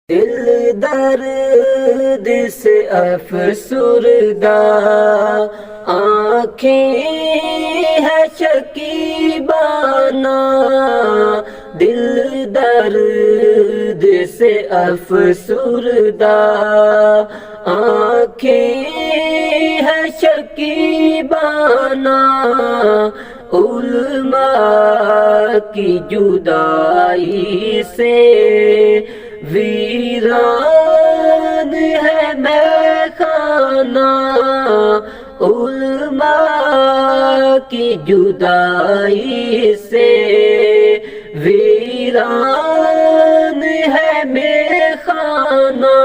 دل درد سے افسردہ آنکھیں ہے شکیبانہ، دل درد سے افسردہ آنکھیں ہے شکیبانہ، علماء کی جدائی سے ویران ہے میخانہ، علماء کی جدائی سے ویران ہے میخانہ،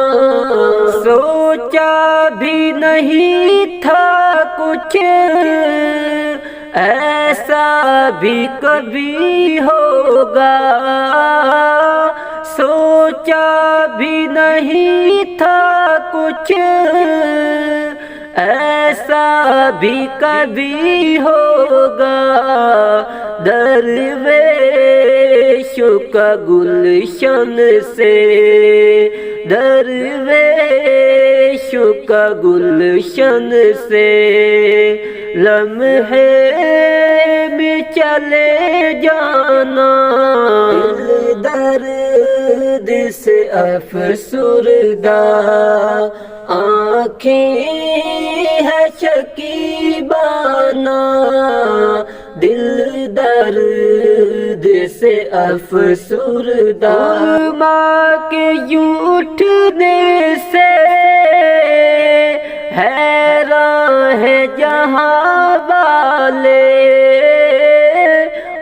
سوچا بھی نہیں تھا کچھ ایسا بھی کبھی ہوگا، سوچا بھی نہیں تھا کچھ ایسا بھی کبھی ہوگا، درویشوں کا گلشن سے، درویشوں کا گلشن سے لمحے میں چلے جانا، دل درد سے افسردہ آنکھیں ہے شکیبانہ، دل درد سے افسردہ، علماء کے یوں اٹھنے سے حیران ہے جہاں والے،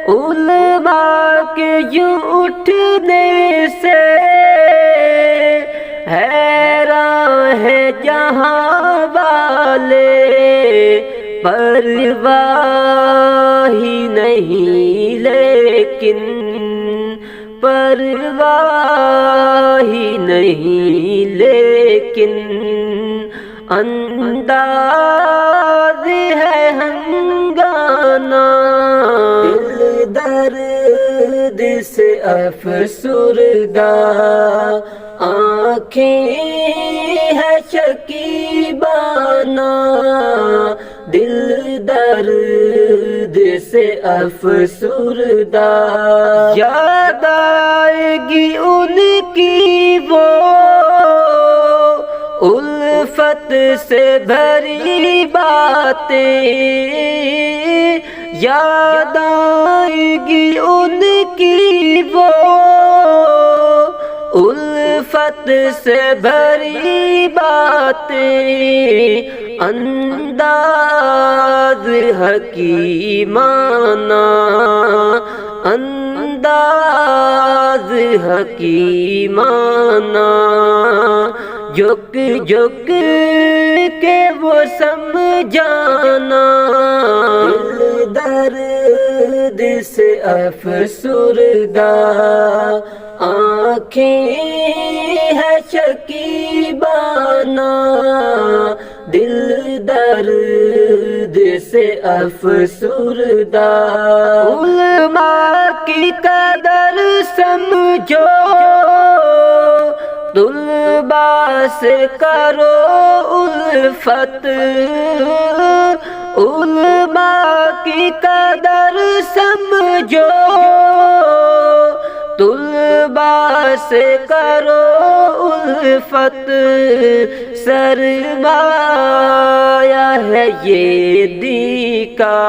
علماء کے یوں اٹھنے سے حیران ہے جہاں والے، پرواہ ہی نہیں لیکن، پرواہ ہی نہیں لیکن انداز ہے ہنگانہ، دل درد سے افسردہ آنکھیں ہے شکیبانہ، دل درد سے افسردہ، یاد آئے گی ان کی وہ الفت سے بھری باتیں، یاد آئے گی ان کی وہ الفت سے بھری باتیں، انداز حکیمانہ، انداز حکیمانہ، جھک جھک کے وہ سمجھانا، دل درد سے افسردہ آنکھیں ہے شکیبانہ، دل درد سے افسردہ، علماء کی قدر سمجھو، طلباء سے کرو الفت، علماء کی قدر سمجھو، طلباء سے کرو الفت، سرمایہ ہے یہ دین کا،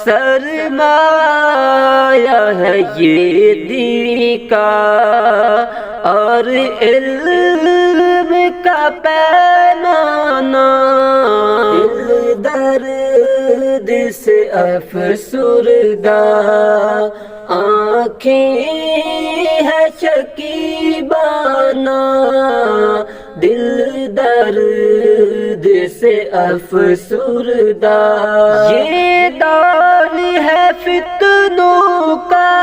سرمایہ ہے یہ دین کا، اور علم کا پیمانہ، دل درد سے افسردہ آنکھیں ہے شکیبانہ، دل درد سے افسردہ، یہ دور ہے فتنوں کا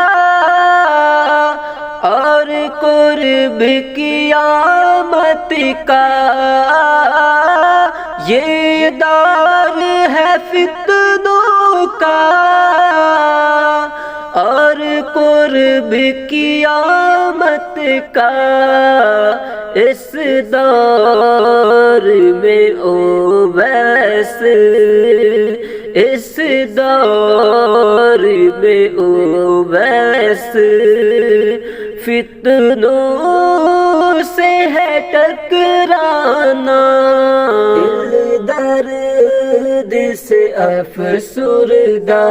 اور قرب قیامت کا، یہ دور ہے فتنوں کا اور قرب قرب قیامت کا اس دور میں اویس، اس دور میں اویس، فتنوں سے ہے ٹکرانا، دل درد سے افسردہ،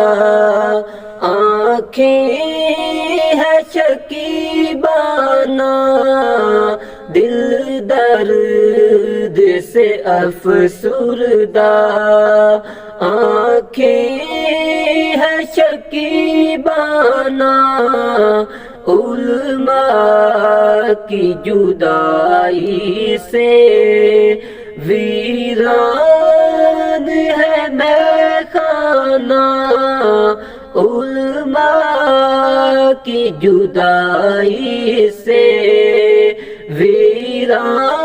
آنکھیں ہے شکیبانہ، دل درد سے افسردہ، آنکھیں ہے شکیبانہ، علماء کی جدائی سے ویران ہے میخانہ، علماء کی جدائی سے ویران